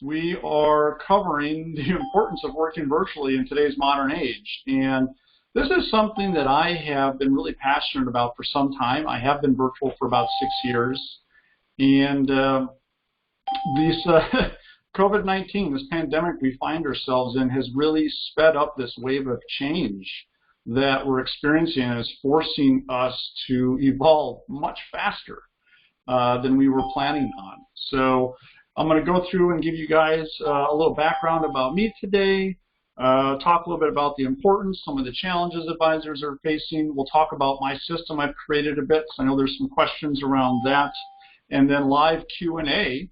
we are covering the importance of working virtually in today's modern age. And this is something that I have been really passionate about for some time. I have been virtual for about 6 years. And this COVID-19, this pandemic we find ourselves in, has really sped up this wave of change that we're experiencing, and is forcing us to evolve much faster than we were planning on. So I'm going to go through and give you guys a little background about me today, talk a little bit about the importance, some of the challenges advisors are facing. We'll talk about my system I've created a bit, because I know there's some questions around that, and then live Q&A,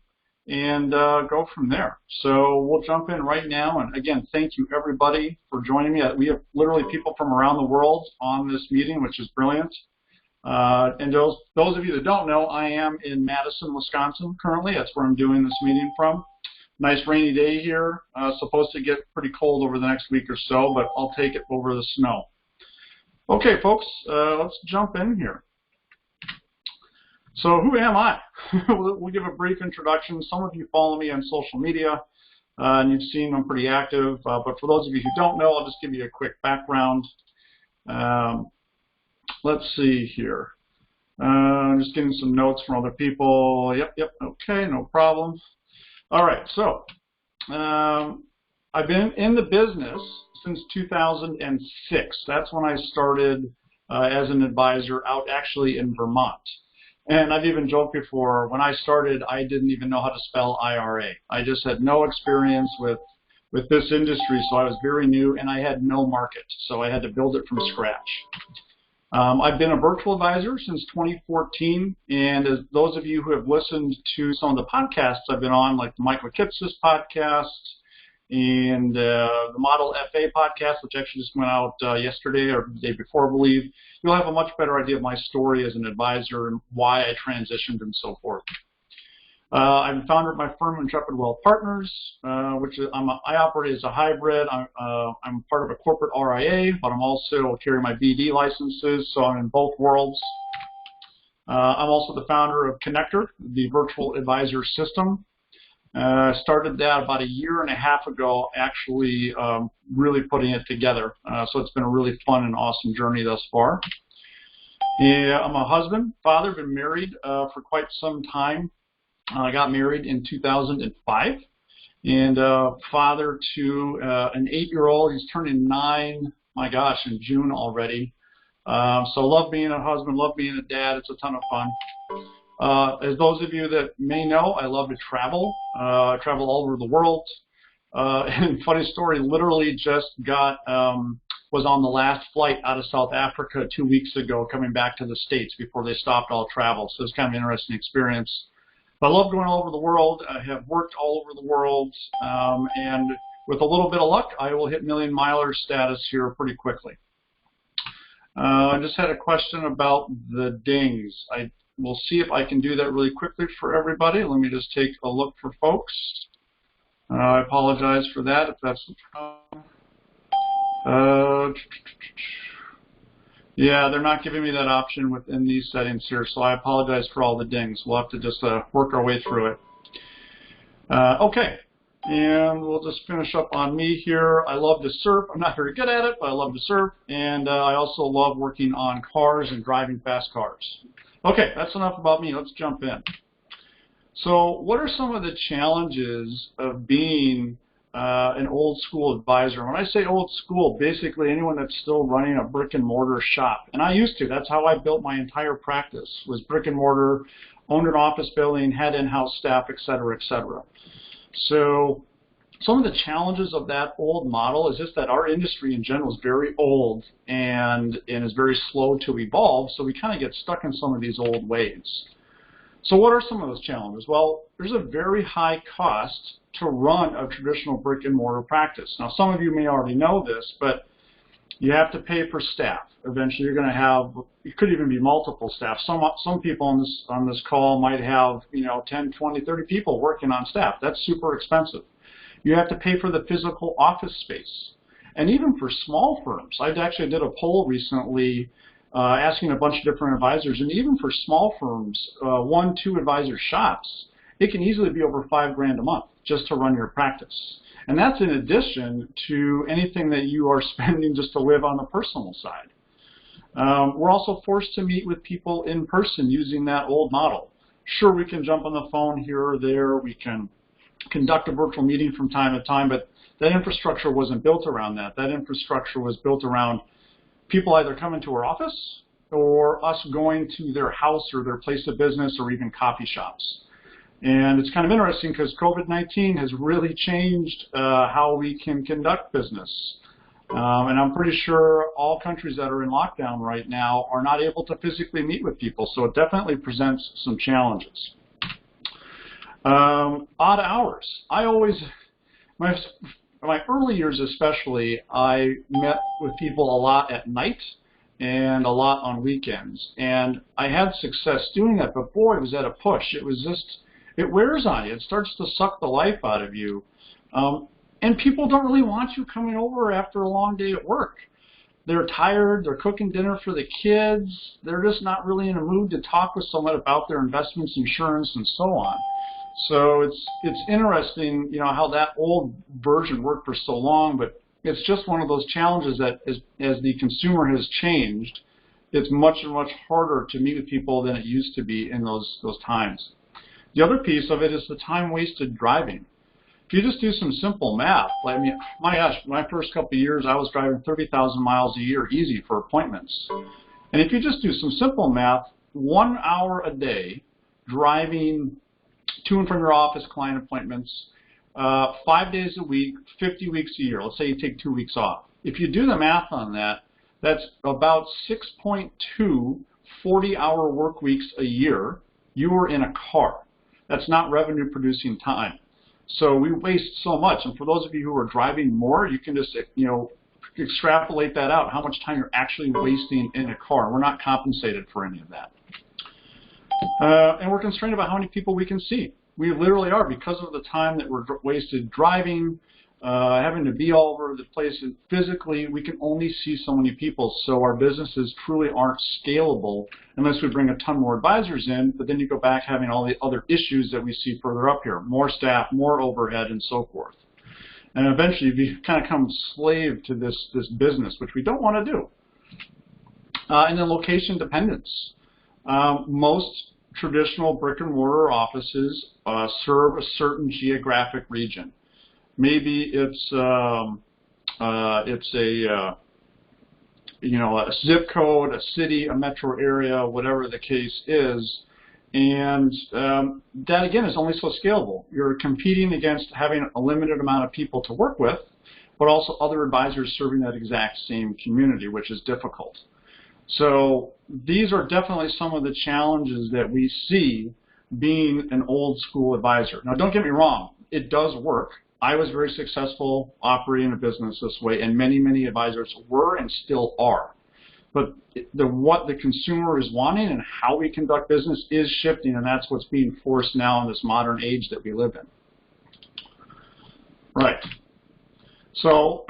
and go from there. So we'll jump in right now. And again, thank you everybody for joining me. We have literally people from around the world on this meeting, which is brilliant. And those of you that don't know, I am in Madison, Wisconsin currently. That's where I'm doing this meeting from. Nice rainy day here. Supposed to get pretty cold over the next week or so, but I'll take it over the snow. Okay, folks, let's jump in here. So who am I? We'll give a brief introduction. Some of you follow me on social media, and you've seen I'm pretty active. But for those of you who don't know, I'll just give you a quick background. Let's see here. I'm just getting some notes from other people. Yep, okay, no problem. All right, so I've been in the business since 2006. That's when I started as an advisor out actually in Vermont. And I've even joked before, when I started, I didn't even know how to spell IRA. I just had no experience with this industry, so I was very new, and I had no market, so I had to build it from scratch. I've been a virtual advisor since 2014, and as those of you who have listened to some of the podcasts I've been on, like the Michael Kipsis podcast and the Model FA podcast, which actually just went out yesterday or the day before, I believe, you'll have a much better idea of my story as an advisor and why I transitioned and so forth. I'm the founder of my firm, Intrepid Wealth Partners, which is, I operate as a hybrid. I'm part of a corporate RIA, but I'm also carrying my BD licenses, so I'm in both worlds. I'm also the founder of Conneqtor, the virtual advisor system. Started that about 1.5 years ago, actually really putting it together. So it's been a really fun and awesome journey thus far. Yeah, I'm a husband, father, been married for quite some time. I got married in 2005, and father to an 8-year-old. He's turning 9, my gosh, in June already. So love being a husband, love being a dad. It's a ton of fun. As those of you that may know, I love to travel. I travel all over the world. And funny story, literally just was on the last flight out of South Africa 2 weeks ago, coming back to the States before they stopped all travel. So it's kind of an interesting experience. But I love going all over the world. I have worked all over the world. And with a little bit of luck, I will hit million miler status here pretty quickly. I just had a question about the dings. We'll see if I can do that really quickly for everybody. Let me just take a look for folks. I apologize for that if that's the problem. Yeah, they're not giving me that option within these settings here, so I apologize for all the dings. We'll have to just work our way through it. Okay, and we'll just finish up on me here. I love to surf. I'm not very good at it, but I love to surf, and I also love working on cars and driving fast cars. Okay, that's enough about me. Let's jump in. So what are some of the challenges of being an old school advisor? When I say old school, basically anyone that's still running a brick and mortar shop. And I used to. That's how I built my entire practice, was brick and mortar, owned an office building, had in-house staff, et cetera, et cetera. So some of the challenges of that old model is just that our industry in general is very old and is very slow to evolve, so we kind of get stuck in some of these old ways. So what are some of those challenges? Well, there's a very high cost to run a traditional brick and mortar practice. Now, some of you may already know this, but you have to pay for staff. Eventually, you're going to have, it could even be multiple staff. Some people on this call might have, 10, 20, 30 people working on staff. That's super expensive. You have to pay for the physical office space. And even for small firms, I actually did a poll recently asking a bunch of different advisors, and even for small firms, 1, 2 advisor shops, it can easily be over $5 grand a month just to run your practice. And that's in addition to anything that you are spending just to live on the personal side. We're also forced to meet with people in person using that old model. Sure, we can jump on the phone here or there. We can conduct a virtual meeting from time to time, but that infrastructure wasn't built around that. That infrastructure was built around people either coming to our office or us going to their house or their place of business or even coffee shops. And it's kind of interesting because COVID-19 has really changed how we can conduct business. And I'm pretty sure all countries that are in lockdown right now are not able to physically meet with people, so it definitely presents some challenges. Odd hours. My early years especially, I met with people a lot at night and a lot on weekends. And I had success doing that, but boy, it was at a push. It wears on you. It starts to suck the life out of you. And people don't really want you coming over after a long day at work. They're tired, they're cooking dinner for the kids, they're just not really in a mood to talk with someone about their investments, insurance, and so on. So it's interesting, how that old version worked for so long, but it's just one of those challenges that as the consumer has changed, it's much and much harder to meet with people than it used to be in those times. The other piece of it is the time wasted driving. If you just do some simple math, my gosh, my first couple of years, I was driving 30,000 miles a year easy for appointments. And if you just do some simple math, 1 hour a day driving to and from your office, client appointments, 5 days a week, 50 weeks a year. Let's say you take 2 weeks off. If you do the math on that, that's about 6.2 40-hour work weeks a year you are in a car. That's not revenue-producing time. So we waste so much. And for those of you who are driving more, you can just, extrapolate that out, how much time you're actually wasting in a car. We're not compensated for any of that. And we're constrained about how many people we can see. We literally are, because of the time that we're wasted driving, having to be all over the place. And physically, we can only see so many people. So our businesses truly aren't scalable unless we bring a ton more advisors in. But then you go back having all the other issues that we see further up here. More staff, more overhead, and so forth. And eventually, you kind of become slave to this business, which we don't want to do. And then location dependence. Most traditional brick-and-mortar offices serve a certain geographic region. Maybe it's a zip code, a city, a metro area, whatever the case is, and that again is only so scalable. You're competing against having a limited amount of people to work with, but also other advisors serving that exact same community, which is difficult. So these are definitely some of the challenges that we see being an old school advisor. Now, don't get me wrong, it does work. I was very successful operating a business this way, and many, many advisors were and still are. But what the consumer is wanting and how we conduct business is shifting, and that's what's being forced now in this modern age that we live in. Right. So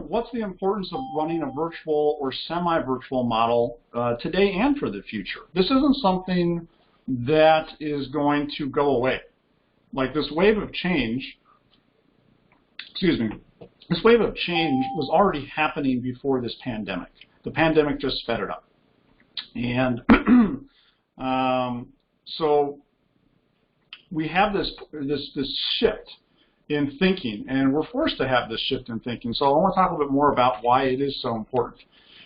what's the importance of running a virtual or semi-virtual model today and for the future? This isn't something that is going to go away. Like this wave of change, this wave of change was already happening before this pandemic. The pandemic just sped it up. And so we have this shift in thinking, and we're forced to have this shift in thinking. So I want to talk a little bit more about why it is so important.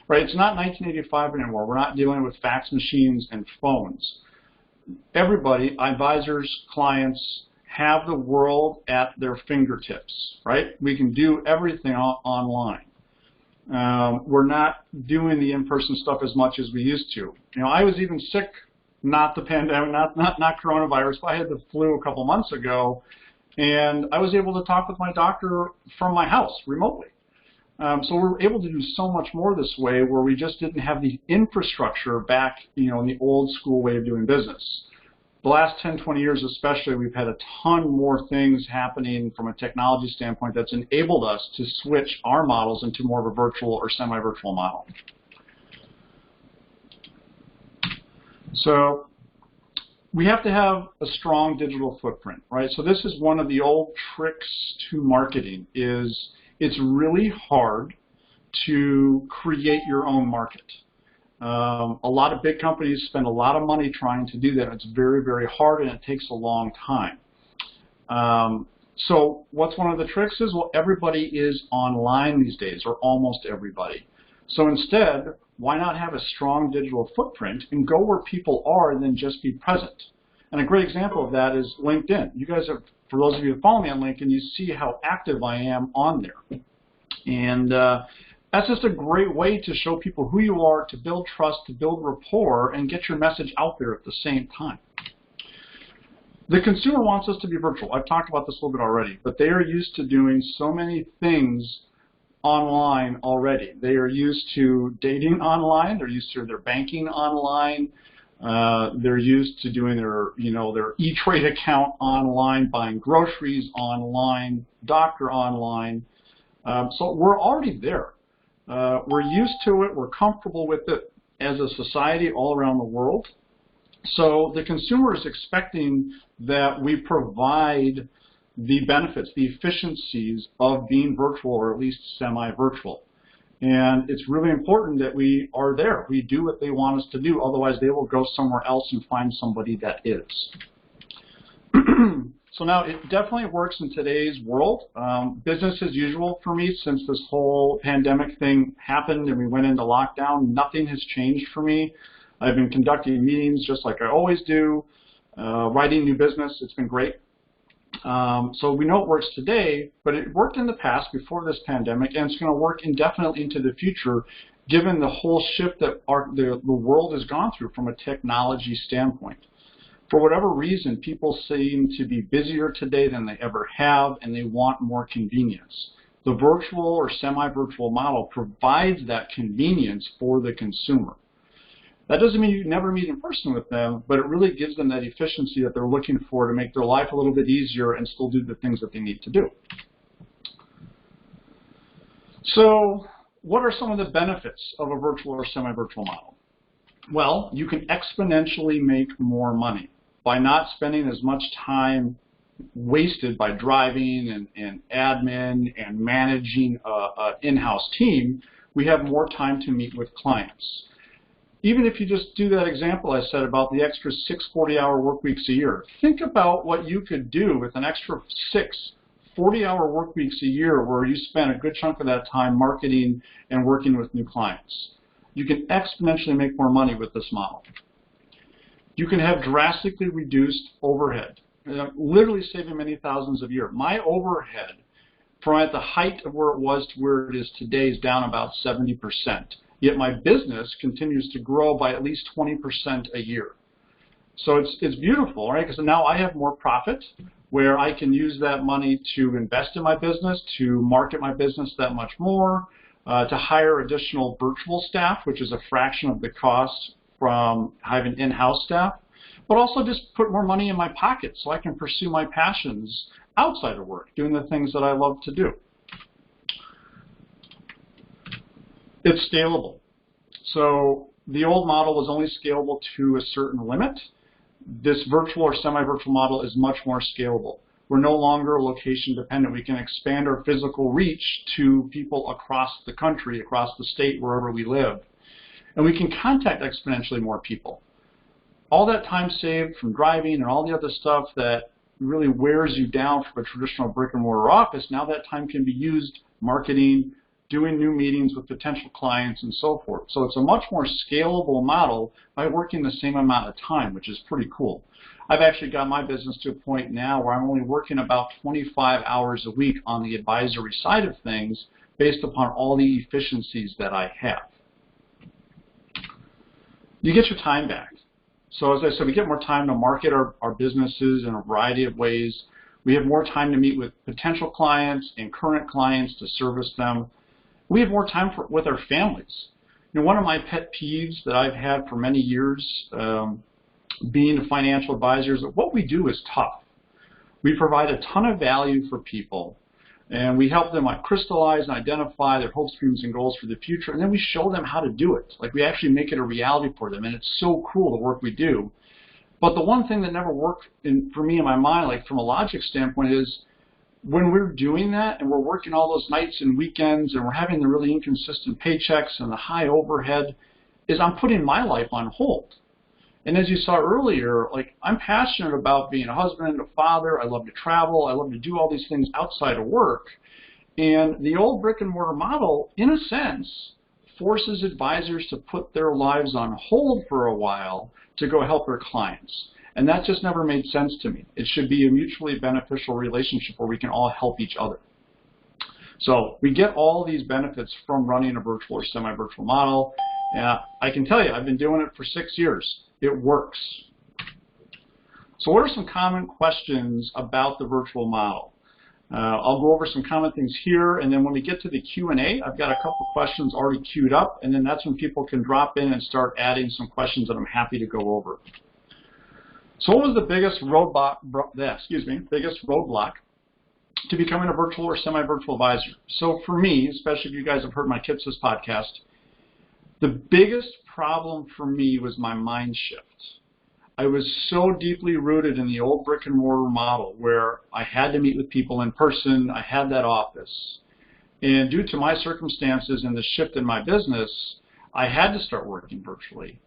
Right? It's not 1985 anymore. We're not dealing with fax machines and phones. Everybody, advisors, clients, have the world at their fingertips, right? We can do everything online. We're not doing the in-person stuff as much as we used to. I was even sick, not the pandemic, not coronavirus, but I had the flu a couple months ago, and I was able to talk with my doctor from my house remotely. So we were able to do so much more this way, where we just didn't have the infrastructure back, in the old school way of doing business. The last 10, 20 years especially, we've had a ton more things happening from a technology standpoint that's enabled us to switch our models into more of a virtual or semi-virtual model. So we have to have a strong digital footprint, right? So this is one of the old tricks to marketing, is it's really hard to create your own market. A lot of big companies spend a lot of money trying to do that. It's very, very hard, and it takes a long time. So what's one of the tricks is, well, everybody is online these days, or almost everybody. So instead, why not have a strong digital footprint and go where people are and then just be present? And a great example of that is LinkedIn. You guys have, for those of you who follow me on LinkedIn, you see how active I am on there. And that's just a great way to show people who you are, to build trust, to build rapport, and get your message out there at the same time. The consumer wants us to be virtual. I've talked about this a little bit already, but they are used to doing so many things online already. They are used to dating online. They're used to their banking online. They're used to doing their E-Trade account online, buying groceries online, doctor online. So we're already there. We're used to it. We're comfortable with it as a society all around the world. So the consumer is expecting that we provide the benefits, the efficiencies of being virtual, or at least semi-virtual. And it's really important that we are there. We do what they want us to do. Otherwise, they will go somewhere else and find somebody that is. So now, it definitely works in today's world. Business as usual for me since this whole pandemic thing happened and we went into lockdown. Nothing has changed for me. I've been conducting meetings just like I always do, writing new business. It's been great. So we know it works today, but it worked in the past before this pandemic, and it's going to work indefinitely into the future, given the whole shift that the world has gone through from a technology standpoint. For whatever reason, people seem to be busier today than they ever have, and they want more convenience. The virtual or semi-virtual model provides that convenience for the consumer. That doesn't mean you never meet in person with them, but it really gives them that efficiency that they're looking for to make their life a little bit easier and still do the things that they need to do. So what are some of the benefits of a virtual or semi-virtual model? Well, you can exponentially make more money by not spending as much time wasted by driving and admin and managing an in-house team. We have more time to meet with clients. Even if you just do that example I said about the extra 6 40-hour work weeks a year, think about what you could do with an extra 6 40-hour work weeks a year where you spend a good chunk of that time marketing and working with new clients. You can exponentially make more money with this model. You can have drastically reduced overhead, literally saving many thousands a year. My overhead from at the height of where it was to where it is today is down about 70%. Yet my business continues to grow by at least 20% a year. So it's beautiful, right? Because now I have more profit where I can use that money to invest in my business, to market my business that much more, to hire additional virtual staff, which is a fraction of the cost from having in-house staff, but also just put more money in my pocket so I can pursue my passions outside of work, doing the things that I love to do. It's scalable. So the old model was only scalable to a certain limit. This virtual or semi-virtual model is much more scalable. We're no longer location dependent. We can expand our physical reach to people across the country, across the state, wherever we live. And we can contact exponentially more people. All that time saved from driving and all the other stuff that really wears you down from a traditional brick and mortar office, now that time can be used marketing, doing new meetings with potential clients, and so forth. So it's a much more scalable model by working the same amount of time, which is pretty cool. I've actually got my business to a point now where I'm only working about 25 hours a week on the advisory side of things based upon all the efficiencies that I have. You get your time back. So as I said, we get more time to market our businesses in a variety of ways. We have more time to meet with potential clients and current clients to service them. We have more time with our families. You know, one of my pet peeves that I've had for many years being a financial advisor is that what we do is tough. We provide a ton of value for people, and we help them crystallize and identify their hopes, dreams, and goals for the future, and then we show them how to do it. Like, we actually make it a reality for them, and it's so cool the work we do. But the one thing that never worked for me in my mind, like from a logic standpoint, is when we're doing that and we're working all those nights and weekends and we're having the really inconsistent paychecks and the high overhead, is I'm putting my life on hold. And as you saw earlier, like I'm passionate about being a husband, a father. I love to travel. I love to do all these things outside of work. And the old brick and mortar model, in a sense, forces advisors to put their lives on hold for a while to go help their clients. And that just never made sense to me. It should be a mutually beneficial relationship where we can all help each other. So we get all these benefits from running a virtual or semi-virtual model. And I can tell you, I've been doing it for 6 years. It works. So what are some common questions about the virtual model? I'll go over some common things here, and then when we get to the Q&A, I've got a couple questions already queued up, and then that's when people can drop in and start adding some questions that I'm happy to go over. So what was the biggest roadblock to becoming a virtual or semi-virtual advisor? So for me, especially if you guys have heard my Kitsis podcast, the biggest problem for me was my mind shift. I was so deeply rooted in the old brick and mortar model where I had to meet with people in person, I had that office. And due to my circumstances and the shift in my business, I had to start working virtually.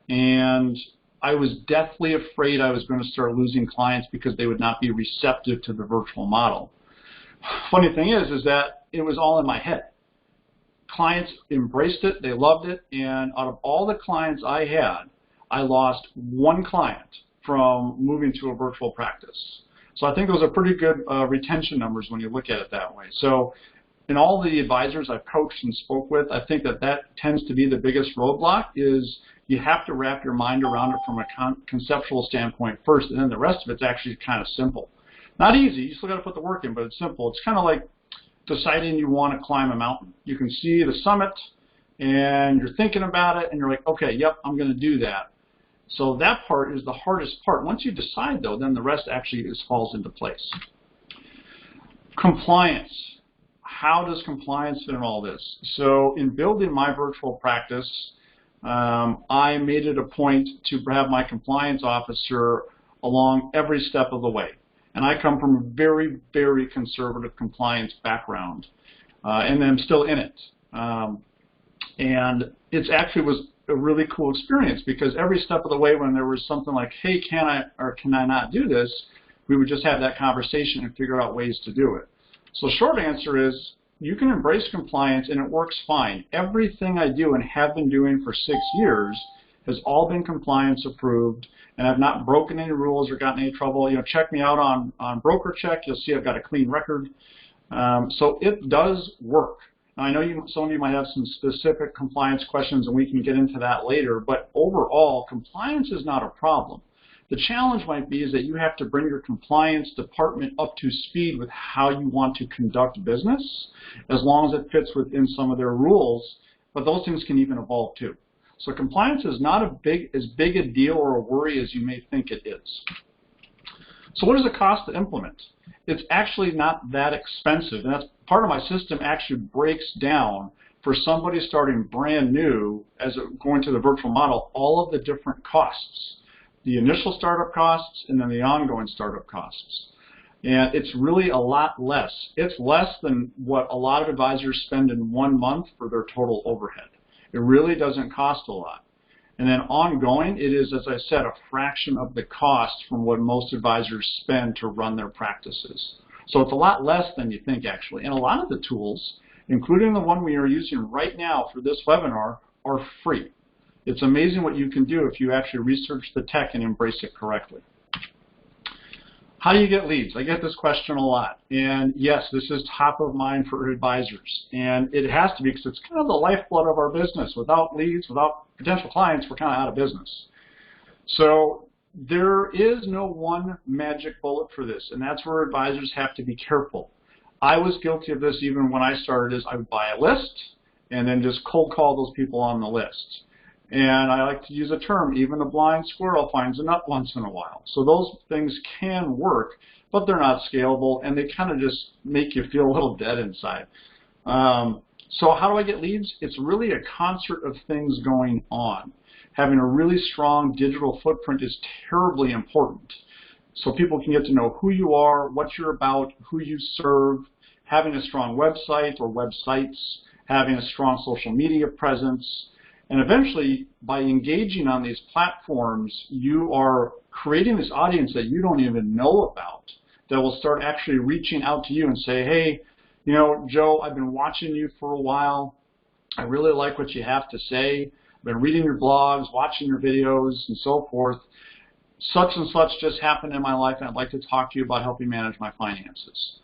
And I was deathly afraid I was going to start losing clients because they would not be receptive to the virtual model. Funny thing is that it was all in my head. Clients embraced it, they loved it, and out of all the clients I had, I lost one client from moving to a virtual practice. So I think those are pretty good retention numbers when you look at it that way. So in all the advisors I've coached and spoke with, I think that tends to be the biggest roadblock is you have to wrap your mind around it from a conceptual standpoint first, and then the rest of it's actually kind of simple. Not easy, you still got to put the work in, but it's simple. It's kind of like deciding you want to climb a mountain. You can see the summit, and you're thinking about it, and you're like, okay, yep, I'm going to do that. So that part is the hardest part. Once you decide, though, then the rest actually falls into place. Compliance. How does compliance fit in all this? So in building my virtual practice, I made it a point to have my compliance officer along every step of the way. And I come from a very, very conservative compliance background, and I'm still in it. And it actually was a really cool experience because every step of the way when there was something like, hey, can I or can I not do this, we would just have that conversation and figure out ways to do it. So short answer is you can embrace compliance and it works fine. Everything I do and have been doing for 6 years has all been compliance approved, and I've not broken any rules or gotten any trouble. You know, check me out on BrokerCheck. You'll see I've got a clean record. So it does work. Now, I know some of you might have some specific compliance questions, and we can get into that later, but overall, compliance is not a problem. The challenge might be is that you have to bring your compliance department up to speed with how you want to conduct business, as long as it fits within some of their rules, but those things can even evolve too. So compliance is not as big a deal or a worry as you may think it is. So what does it cost to implement? It's actually not that expensive, and that's part of my system actually breaks down for somebody starting brand new as going to the virtual model, all of the different costs. The initial startup costs and then the ongoing startup costs. And it's really a lot less. It's less than what a lot of advisors spend in 1 month for their total overhead. It really doesn't cost a lot. And then ongoing, it is, as I said, a fraction of the cost from what most advisors spend to run their practices. So it's a lot less than you think, actually. And a lot of the tools, including the one we are using right now for this webinar, are free. It's amazing what you can do if you actually research the tech and embrace it correctly. How do you get leads? I get this question a lot. And yes, this is top of mind for advisors. And it has to be because it's kind of the lifeblood of our business. Without leads, without potential clients, we're kind of out of business. So there is no one magic bullet for this. And that's where advisors have to be careful. I was guilty of this even when I started, is I would buy a list and then just cold call those people on the list. And I like to use a term, even a blind squirrel finds a nut once in a while. So those things can work, but they're not scalable, and they kind of just make you feel a little dead inside. So how do I get leads? It's really a concert of things going on. having a really strong digital footprint is terribly important. So people can get to know who you are, what you're about, who you serve, having a strong website or websites, having a strong social media presence, and eventually by engaging on these platforms, you are creating this audience that you don't even know about that will start actually reaching out to you and say, hey, you know, Joe, I've been watching you for a while. I really like what you have to say. I've been reading your blogs, watching your videos, and so forth. Such and such just happened in my life, and I'd like to talk to you about helping manage my finances.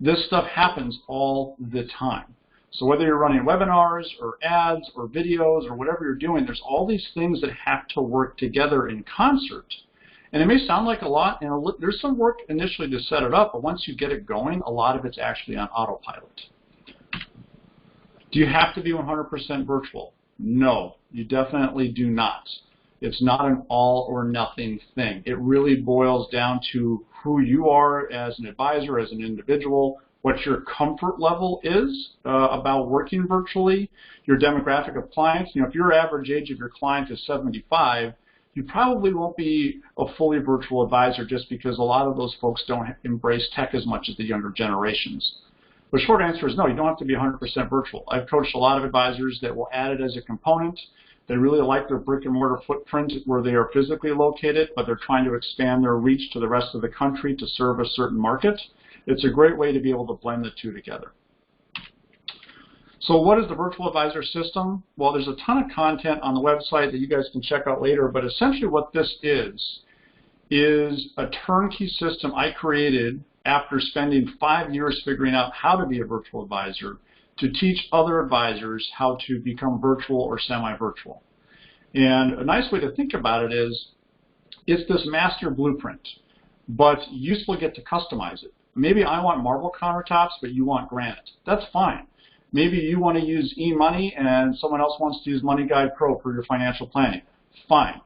This stuff happens all the time. So whether you're running webinars or ads or videos or whatever you're doing, there's all these things that have to work together in concert. And it may sound like a lot, and there's some work initially to set it up, but once you get it going, a lot of it's actually on autopilot. Do you have to be 100% virtual? No, you definitely do not. It's not an all or nothing thing. It really boils down to who you are as an advisor, as an individual, what your comfort level is about working virtually, your demographic of clients. You know, if your average age of your client is 75, you probably won't be a fully virtual advisor just because a lot of those folks don't embrace tech as much as the younger generations. The short answer is no, you don't have to be 100% virtual. I've coached a lot of advisors that will add it as a component. They really like their brick and mortar footprint where they are physically located, but they're trying to expand their reach to the rest of the country to serve a certain market. It's a great way to be able to blend the two together. So what is the virtual advisor system? Well, there's a ton of content on the website that you guys can check out later, but essentially what this is a turnkey system I created after spending 5 years figuring out how to be a virtual advisor to teach other advisors how to become virtual or semi-virtual. And a nice way to think about it is, it's this master blueprint, but you still get to customize it. Maybe I want marble countertops, but you want granite. That's fine. Maybe you want to use eMoney and someone else wants to use Money Guide Pro for your financial planning. Fine.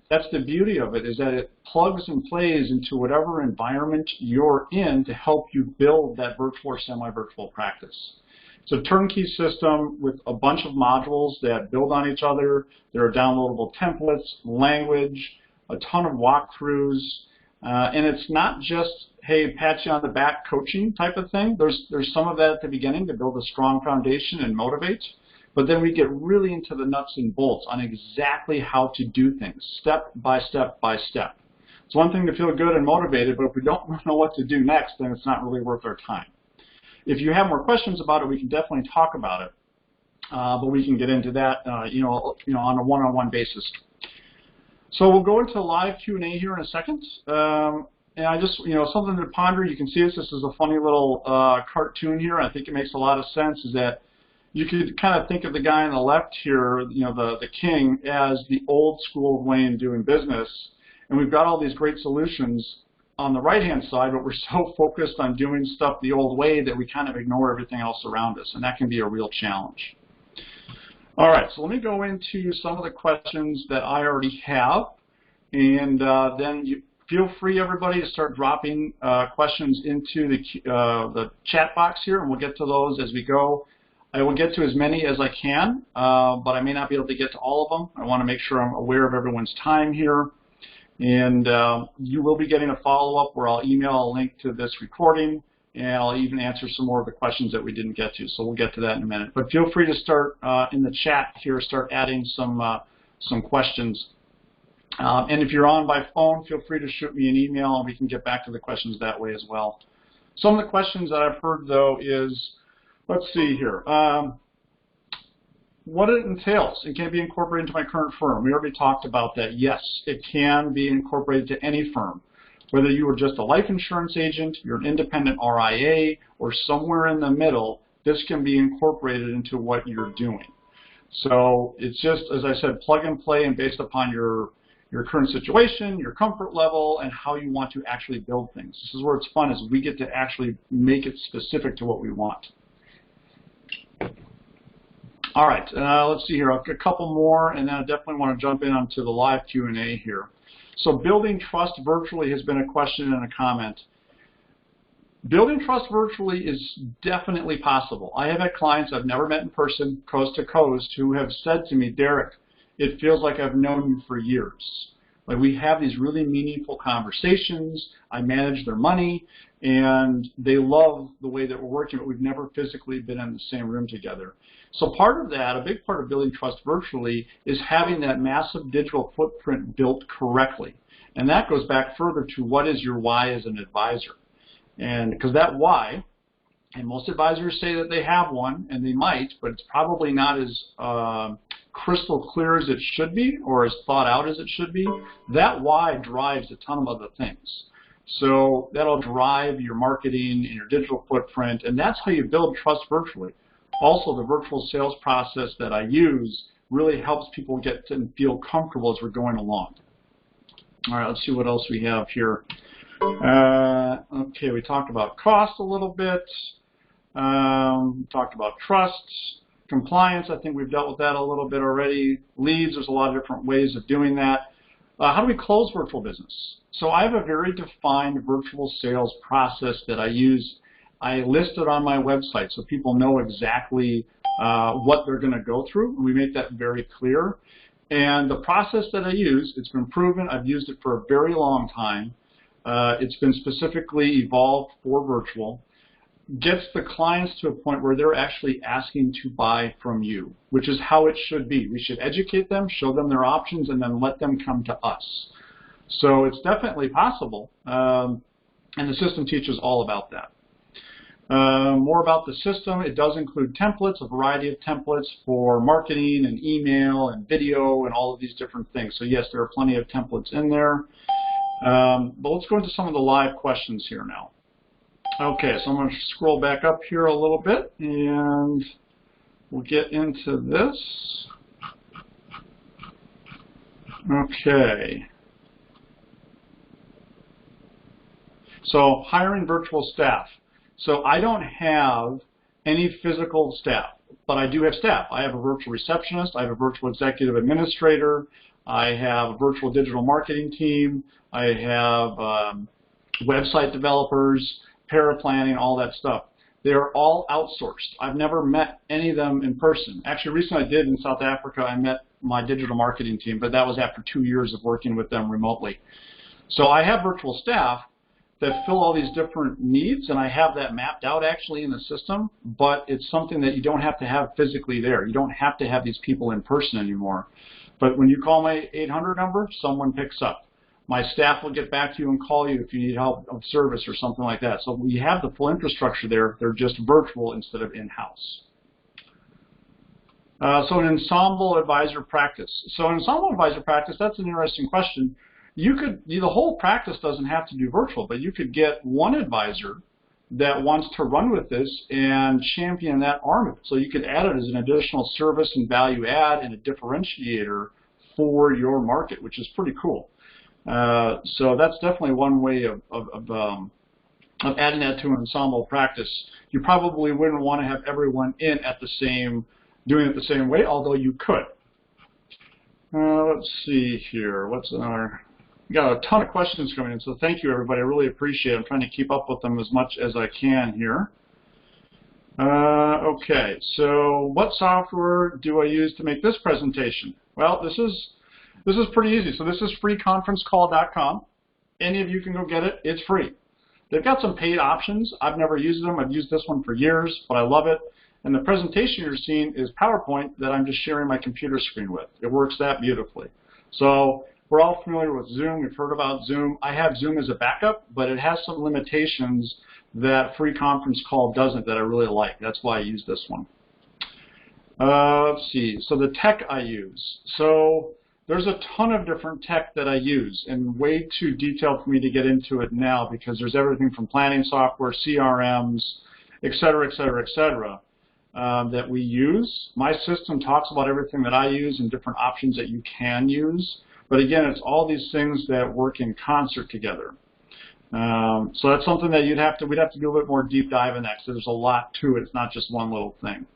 That's the beauty of it, is that it plugs and plays into whatever environment you're in to help you build that virtual or semi-virtual practice. It's a turnkey system with a bunch of modules that build on each other. There are downloadable templates, language, a ton of walkthroughs, and it's not just, hey, pat you on the back coaching type of thing. There's some of that at the beginning to build a strong foundation and motivate, but then we get really into the nuts and bolts on exactly how to do things, step by step by step. It's one thing to feel good and motivated, but if we don't know what to do next, then it's not really worth our time. If you have more questions about it, we can definitely talk about it, but we can get into that, on a one-on-one basis. So we'll go into live Q&A here in a second, and I just, something to ponder. You can see this. This is a funny little cartoon here. I think it makes a lot of sense. Is that you could kind of think of the guy on the left here, the king, as the old school way in doing business, and we've got all these great solutions on the right-hand side, but we're so focused on doing stuff the old way that we kind of ignore everything else around us, and that can be a real challenge. All right, so let me go into some of the questions that I already have, and then feel free, everybody, to start dropping questions into the chat box here, and we'll get to those as we go. I will get to as many as I can, but I may not be able to get to all of them. I want to make sure I'm aware of everyone's time here. And you will be getting a follow-up where I'll email a link to this recording, and I'll even answer some more of the questions that we didn't get to. So we'll get to that in a minute. But feel free to start in the chat here, start adding some questions. And if you're on by phone, feel free to shoot me an email, and we can get back to the questions that way as well. Some of the questions that I've heard, though, is, let's see here. What it entails. It can be incorporated into my current firm. We already talked about that. Yes, it can be incorporated to any firm. Whether you are just a life insurance agent, you're an independent RIA, or somewhere in the middle, this can be incorporated into what you're doing. So it's just, as I said, plug and play, and based upon your current situation, your comfort level, and how you want to actually build things. This is where it's fun, is we get to actually make it specific to what we want. All right, let's see here. I've got a couple more, and then I definitely want to jump in onto the live Q&A here. So building trust virtually has been a question and a comment. Building trust virtually is definitely possible. I have had clients I've never met in person, coast to coast, who have said to me, Derek, it feels like I've known you for years. Like we have these really meaningful conversations. I manage their money, and they love the way that we're working, but we've never physically been in the same room together. So part of that, a big part of building trust virtually, is having that massive digital footprint built correctly. And that goes back further to what is your why as an advisor. And because that why, and most advisors say that they have one, and they might, but it's probably not as crystal clear as it should be or as thought out as it should be. That why drives a ton of other things. So that'll drive your marketing and your digital footprint, and that's how you build trust virtually. Also, the virtual sales process that I use really helps people get to feel comfortable as we're going along. All right, let's see what else we have here. Okay, we talked about cost a little bit. Talked about trust. Compliance, I think we've dealt with that a little bit already. Leads, there's a lot of different ways of doing that. How do we close virtual business? So I have a very defined virtual sales process that I use. I list it on my website so people know exactly what they're going to go through. We make that very clear. And the process that I use, it's been proven. I've used it for a very long time. It's been specifically evolved for virtual. Gets the clients to a point where they're actually asking to buy from you, which is how it should be. We should educate them, show them their options, and then let them come to us. So it's definitely possible, and the system teaches all about that. More about the system, it does include templates, a variety of templates for marketing and email and video and all of these different things. So yes, there are plenty of templates in there. But let's go into some of the live questions here now. Okay, so I'm going to scroll back up here a little bit, and we'll get into this. Okay. So hiring virtual staff. So I don't have any physical staff, but I do have staff. I have a virtual receptionist. I have a virtual executive administrator. I have a virtual digital marketing team. I have website developers, paraplanning, all that stuff. They're all outsourced. I've never met any of them in person. Actually, recently I did in South Africa. I met my digital marketing team, but that was after 2 years of working with them remotely. So I have virtual staff that fill all these different needs, and I have that mapped out actually in the system, but it's something that you don't have to have physically there. You don't have to have these people in person anymore. But when you call my 800 number, someone picks up. My staff will get back to you and call you if you need help of service or something like that. So we have the full infrastructure there. They're just virtual instead of in-house. So an ensemble advisor practice. So an ensemble advisor practice, that's an interesting question. The whole practice doesn't have to do virtual, but you could get one advisor that wants to run with this and champion that arm of it. So you could add it as an additional service and value add and a differentiator for your market, which is pretty cool. So that's definitely one way of adding that to an ensemble practice. You probably wouldn't want to have everyone in at doing it the same way, although you could. Let's see here. What's our? We got a ton of questions coming in, so thank you everybody. I really appreciate it. I'm trying to keep up with them as much as I can here. Okay, so what software do I use to make this presentation? Well, this is pretty easy. So this is freeconferencecall.com. Any of you can go get it. It's free. They've got some paid options. I've never used them. I've used this one for years, but I love it. And the presentation you're seeing is PowerPoint that I'm just sharing my computer screen with. It works that beautifully. So we're all familiar with Zoom. We've heard about Zoom. I have Zoom as a backup, but it has some limitations that Free Conference Call doesn't that I really like. That's why I use this one. Let's see. So the tech I use. So there's a ton of different tech that I use, and way too detailed for me to get into it now because there's everything from planning software, CRMs, et cetera, et cetera, et cetera, that we use. My system talks about everything that I use and different options that you can use. But again, it's all these things that work in concert together. So that's something that we'd have to do a little bit more deep dive in that because there's a lot to it. It's not just one little thing.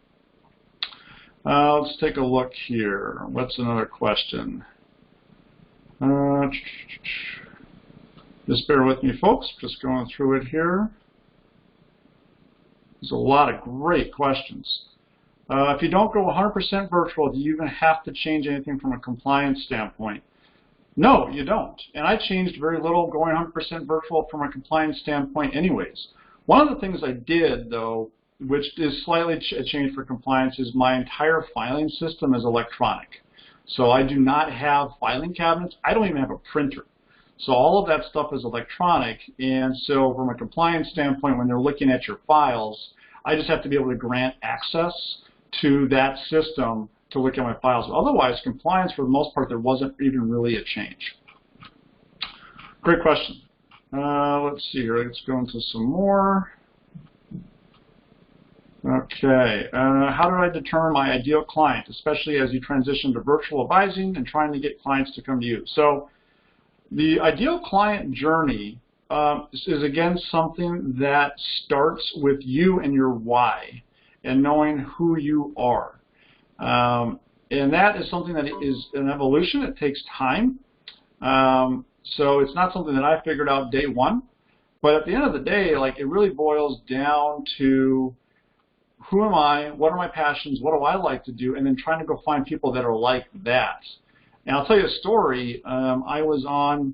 Let's take a look here. What's another question? Just bear with me, folks. Just going through it here. There's a lot of great questions. If you don't go 100% virtual, do you even have to change anything from a compliance standpoint? No, you don't. And I changed very little going 100% virtual from a compliance standpoint anyways. One of the things I did, though, which is slightly a change for compliance, is my entire filing system is electronic. So I do not have filing cabinets. I don't even have a printer. So all of that stuff is electronic. And so from a compliance standpoint, when they're looking at your files, I just have to be able to grant access to that system to look at my files. Otherwise, compliance, for the most part, there wasn't even really a change. Great question. Let's see here. Let's go into some more. Okay. How do I determine my ideal client, especially as you transition to virtual advising and trying to get clients to come to you? So the ideal client journey is, again, something that starts with you and your why and knowing who you are. And that is something that is an evolution. It takes time. So it's not something that I figured out day one. But at the end of the day, like, it really boils down to who am I, what are my passions, what do I like to do, and then trying to go find people that are like that. And I'll tell you a story. I was on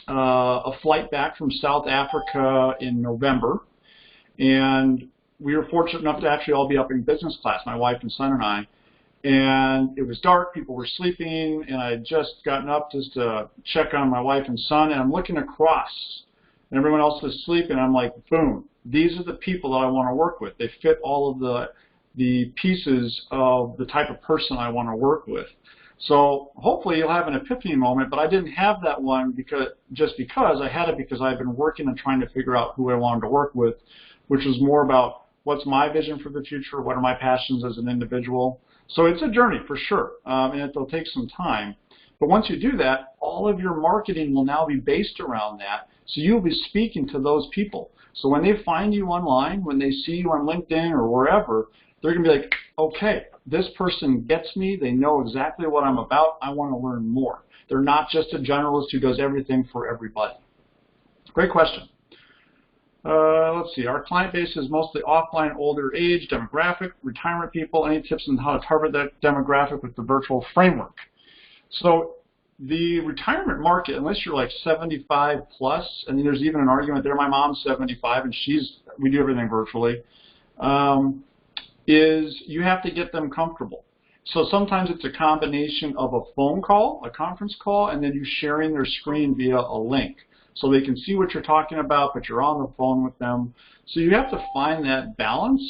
a flight back from South Africa in November, and we were fortunate enough to actually all be up in business class, my wife and son and I. And it was dark, people were sleeping, and I had just gotten up just to check on my wife and son, and I'm looking across, and everyone else is sleeping. I'm like, boom, these are the people that I want to work with. They fit all of the pieces of the type of person I want to work with. So hopefully you'll have an epiphany moment, but I didn't have that one just because. I had it because I've been working and trying to figure out who I wanted to work with, which was more about what's my vision for the future, what are my passions as an individual. So it's a journey for sure, and it'll take some time. But once you do that, all of your marketing will now be based around that. So you'll be speaking to those people. So when they find you online, when they see you on LinkedIn or wherever, they're going to be like, okay, this person gets me. They know exactly what I'm about. I want to learn more. They're not just a generalist who does everything for everybody. Great question. Let's see. Our client base is mostly offline, older age, demographic, retirement people. Any tips on how to target that demographic with the virtual framework? So the retirement market, unless you're like 75 plus, and there's even an argument there. My mom's 75, and we do everything virtually. Is you have to get them comfortable. So sometimes it's a combination of a phone call, a conference call, and then you sharing their screen via a link. So they can see what you're talking about, but you're on the phone with them. So you have to find that balance,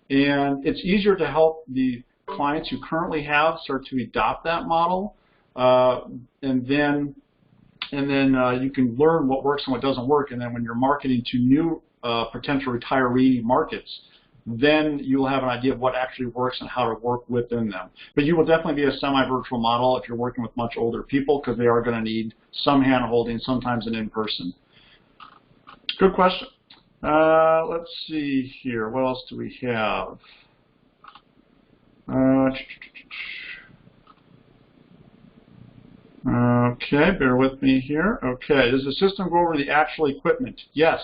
and it's easier to help the clients you currently have start to adopt that model, and then you can learn what works and what doesn't work, and then when you're marketing to new potential retiree markets, then you'll have an idea of what actually works and how to work within them. But you will definitely be a semi-virtual model if you're working with much older people, because they are going to need some hand-holding, sometimes an in-person. Good question. Let's see here. What else do we have? Okay, bear with me here. Okay, does the system go over the actual equipment? Yes.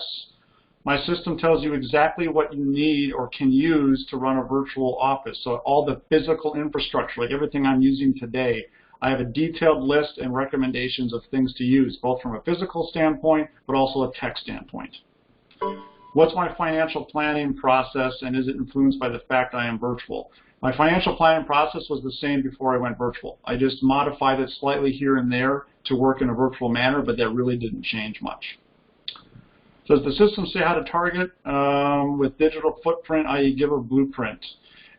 My system tells you exactly what you need or can use to run a virtual office. So all the physical infrastructure, like everything I'm using today, I have a detailed list and recommendations of things to use, both from a physical standpoint, but also a tech standpoint. What's my financial planning process, and is it influenced by the fact I am virtual? My financial planning process was the same before I went virtual. I just modified it slightly here and there to work in a virtual manner, but that really didn't change much. Does the system say how to target with digital footprint, i.e. give a blueprint?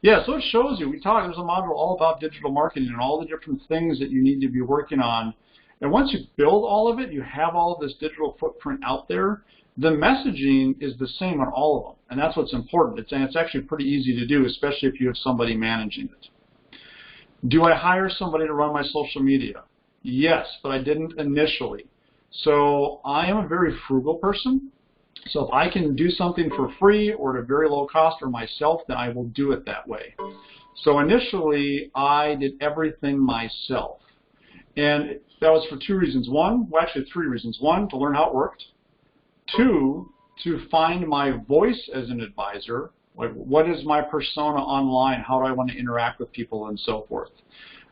Yeah, so it shows you. There's a module all about digital marketing and all the different things that you need to be working on. And once you build all of it, you have all of this digital footprint out there, the messaging is the same on all of them. And that's what's important. It's actually pretty easy to do, especially if you have somebody managing it. Do I hire somebody to run my social media? Yes, but I didn't initially. So I am a very frugal person. So if I can do something for free or at a very low cost for myself, then I will do it that way. So initially, I did everything myself. And that was for two reasons. Actually three reasons. One, to learn how it worked. Two, to find my voice as an advisor, Like, what is my persona online? How do I want to interact with people and so forth?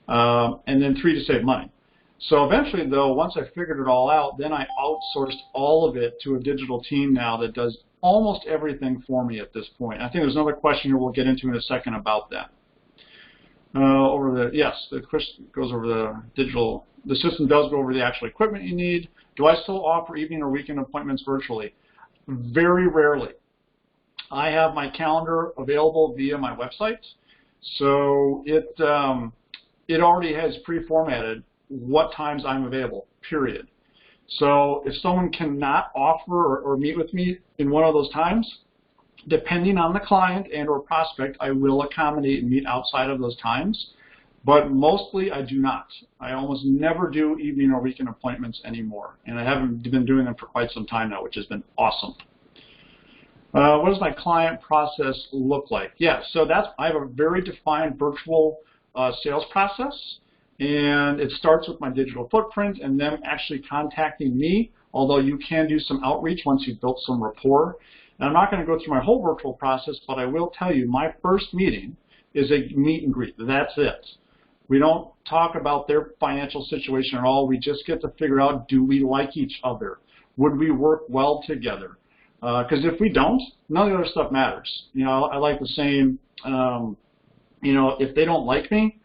And then 3, to save money. So eventually, though, once I figured it all out, then I outsourced all of it to a digital team now that does almost everything for me at this point. I think there's another question here we'll get into in a second about that. Yes, the question goes over the digital. The system does go over the actual equipment you need. Do I still offer evening or weekend appointments virtually? Very rarely. I have my calendar available via my website, so it already has pre-formatted what times I'm available, period. So if someone cannot offer or meet with me in one of those times, depending on the client and or prospect, I will accommodate and meet outside of those times, but mostly I do not. I almost never do evening or weekend appointments anymore, and I haven't been doing them for quite some time now, which has been awesome. What does my client process look like? Yeah, so I have a very defined virtual sales process, and it starts with my digital footprint and them actually contacting me, although you can do some outreach once you've built some rapport. And I'm not going to go through my whole virtual process, but I will tell you my first meeting is a meet and greet. That's it. We don't talk about their financial situation at all. We just get to figure out, do we like each other? Would we work well together? Because if we don't, none of the other stuff matters. You know, I like the saying, you know, if they don't like me,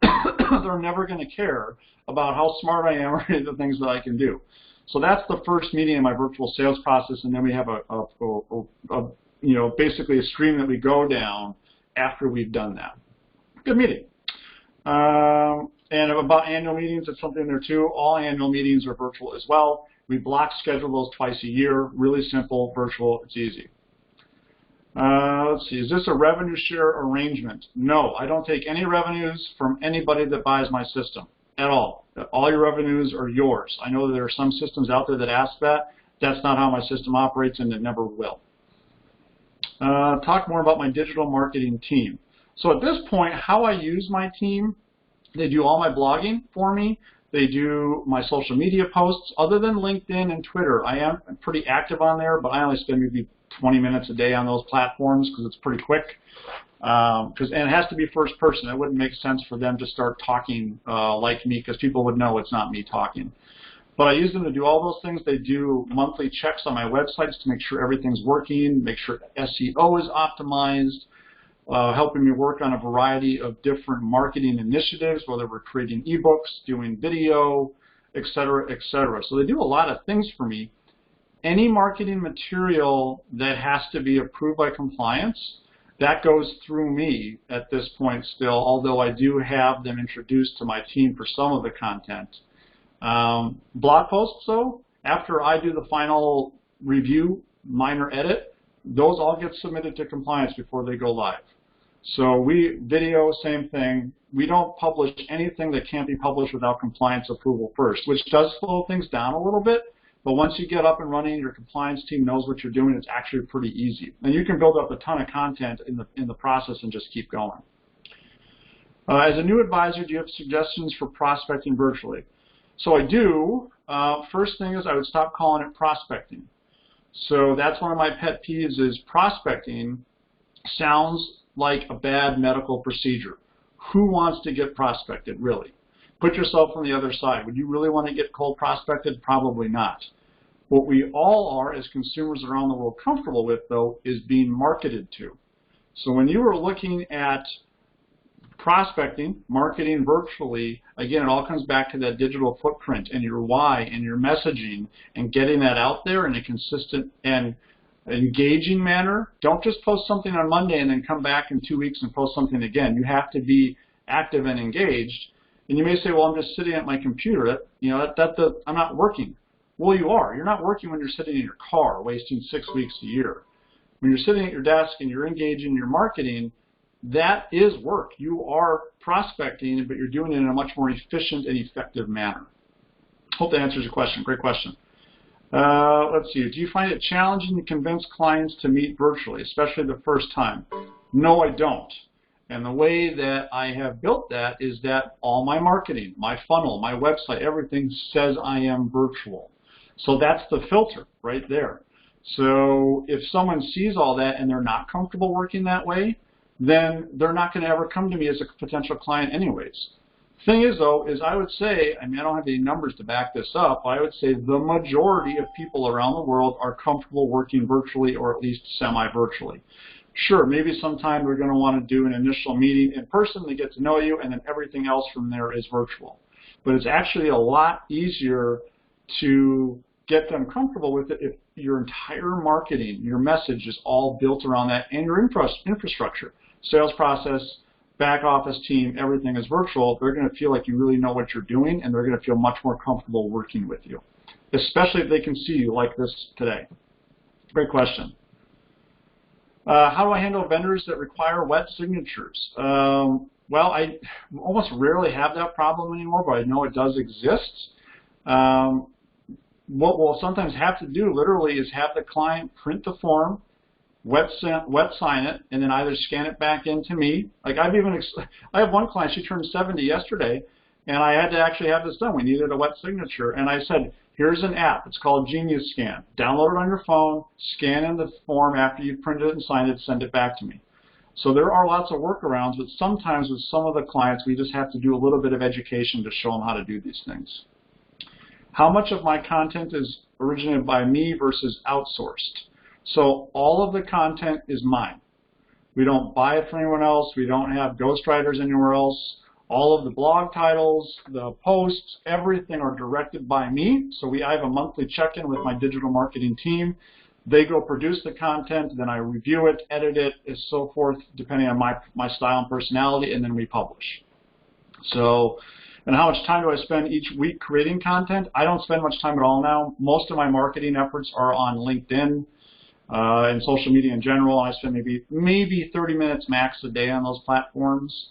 they're never going to care about how smart I am or any of the things that I can do. So that's the first meeting in my virtual sales process, and then we have you know, basically a stream that we go down after we've done that. Good meeting. And about annual meetings, it's something there too. All annual meetings are virtual as well. We block schedule those twice a year. Really simple, virtual, it's easy. Let's see, is this a revenue share arrangement? No, I don't take any revenues from anybody that buys my system at all. All your revenues are yours. I know that there are some systems out there that ask that. That's not how my system operates, and it never will. Talk more about my digital marketing team. So at this point, how I use my team, they do all my blogging for me. They do my social media posts. Other than LinkedIn and Twitter, I am pretty active on there, but I only spend maybe 20 minutes a day on those platforms because it's pretty quick. And it has to be first person. It wouldn't make sense for them to start talking like me, because people would know it's not me talking. But I use them to do all those things. They do monthly checks on my websites to make sure everything's working, make sure SEO is optimized, helping me work on a variety of different marketing initiatives, whether we're creating ebooks, doing video, et cetera, et cetera. So they do a lot of things for me. Any marketing material that has to be approved by compliance, that goes through me at this point still, although I do have them introduced to my team for some of the content. Blog posts, though, after I do the final review, minor edit, those all get submitted to compliance before they go live. So video, same thing. We don't publish anything that can't be published without compliance approval first, which does slow things down a little bit. But once you get up and running, your compliance team knows what you're doing. It's actually pretty easy. And you can build up a ton of content in the process and just keep going. As a new advisor, do you have suggestions for prospecting virtually? So I do. First thing is I would stop calling it prospecting. So that's one of my pet peeves is prospecting sounds like a bad medical procedure. Who wants to get prospected, really? Put yourself on the other side. Would you really want to get cold prospected? Probably not. What we all are, as consumers around the world, comfortable with, though, is being marketed to. So when you are looking at prospecting, marketing virtually, again, it all comes back to that digital footprint and your why and your messaging and getting that out there in a consistent and engaging manner. Don't just post something on Monday and then come back in 2 weeks and post something again. You have to be active and engaged. And you may say, well, I'm just sitting at my computer. I'm not working. Well, you are. You're not working when you're sitting in your car wasting 6 weeks a year. When you're sitting at your desk and you're engaging in your marketing, that is work. You are prospecting, but you're doing it in a much more efficient and effective manner. Hope that answers your question. Great question. Let's see. Do you find it challenging to convince clients to meet virtually, especially the first time? No, I don't. And the way that I have built that is that all my marketing, my funnel, my website, everything says I am virtual. So that's the filter right there. So if someone sees all that and they're not comfortable working that way, then they're not going to ever come to me as a potential client anyways. Thing is, though, is I would say, I mean, I don't have any numbers to back this up, but I would say the majority of people around the world are comfortable working virtually or at least semi-virtually. Sure, maybe sometime we're going to want to do an initial meeting in person to get to know you, and then everything else from there is virtual. But it's actually a lot easier to get them comfortable with it if your entire marketing, your message is all built around that, and your infrastructure, sales process, back office team, everything is virtual. They're going to feel like you really know what you're doing, and they're going to feel much more comfortable working with you, especially if they can see you like this today. Great question. How do I handle vendors that require wet signatures? Well, I almost rarely have that problem anymore, but I know it does exist. What we'll sometimes have to do literally is have the client print the form, wet sign it, and then either scan it back into me. Like I have one client, she turned 70 yesterday, and I had to actually have this done. We needed a wet signature, and I said, here's an app. It's called Genius Scan. Download it on your phone, scan in the form after you've printed it and signed it, send it back to me. So there are lots of workarounds, but sometimes with some of the clients, we just have to do a little bit of education to show them how to do these things. How much of my content is originated by me versus outsourced? So all of the content is mine. We don't buy it from anyone else. We don't have ghostwriters anywhere else. All of the blog titles, the posts, everything are directed by me. So I have a monthly check-in with my digital marketing team. They go produce the content, then I review it, edit it, and so forth, depending on my style and personality, and then we publish. So, and how much time do I spend each week creating content? I don't spend much time at all now. Most of my marketing efforts are on LinkedIn and social media in general. I spend maybe 30 minutes max a day on those platforms.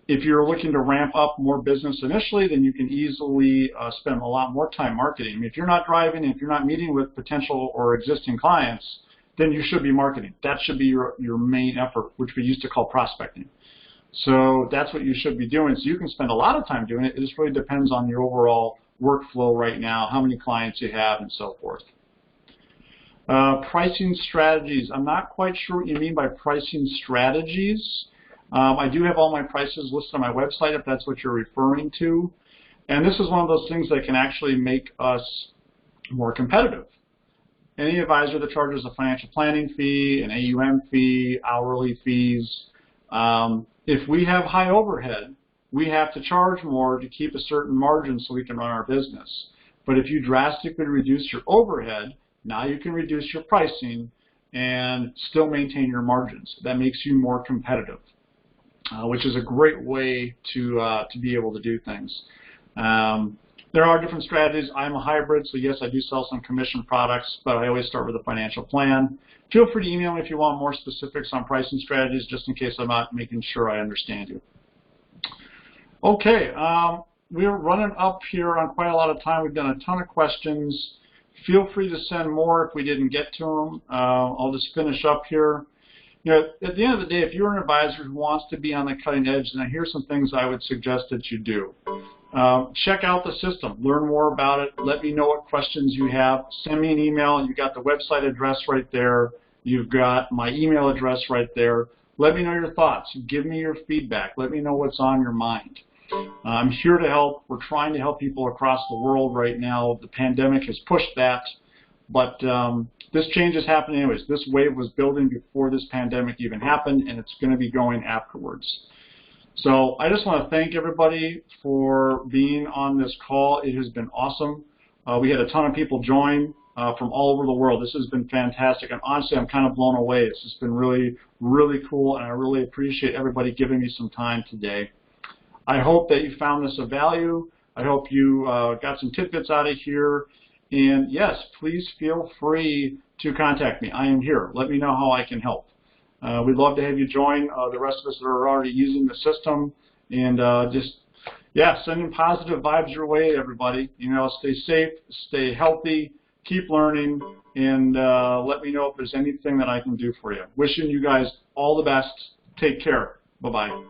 If you're looking to ramp up more business initially, then you can easily spend a lot more time marketing. I mean, if you're not driving, if you're not meeting with potential or existing clients, then you should be marketing. That should be your main effort, which we used to call prospecting. So that's what you should be doing. So you can spend a lot of time doing it. It just really depends on your overall workflow right now, how many clients you have, and so forth. Pricing strategies. I'm not quite sure what you mean by pricing strategies. I do have all my prices listed on my website if that's what you're referring to. And this is one of those things that can actually make us more competitive. Any advisor that charges a financial planning fee, an AUM fee, hourly fees, if we have high overhead, we have to charge more to keep a certain margin so we can run our business. But if you drastically reduce your overhead, now you can reduce your pricing and still maintain your margins. That makes you more competitive, which is a great way to be able to do things. There are different strategies. I'm a hybrid, so yes, I do sell some commission products, but I always start with a financial plan. Feel free to email me if you want more specifics on pricing strategies, just in case I'm not making sure I understand you. Okay, we're running up here on quite a lot of time. We've done a ton of questions. Feel free to send more if we didn't get to them. I'll just finish up here. You know, at the end of the day, if you're an advisor who wants to be on the cutting edge, then here's some things I would suggest that you do. Check out the system. Learn more about it. Let me know what questions you have. Send me an email. You've got the website address right there. You've got my email address right there. Let me know your thoughts. Give me your feedback. Let me know what's on your mind. I'm here to help. We're trying to help people across the world right now. The pandemic has pushed that, but this change is happening anyways. This wave was building before this pandemic even happened, and it's going to be going afterwards. So I just want to thank everybody for being on this call. It has been awesome. We had a ton of people join from all over the world. This has been fantastic, and honestly, I'm kind of blown away. This has been really, really cool, and I really appreciate everybody giving me some time today. I hope that you found this of value. I hope you got some tidbits out of here. And yes, please feel free to contact me. I am here. Let me know how I can help. We'd love to have you join the rest of us that are already using the system. And just, yeah, sending positive vibes your way, everybody. You know, stay safe, stay healthy, keep learning, and let me know if there's anything that I can do for you. Wishing you guys all the best. Take care. Bye-bye.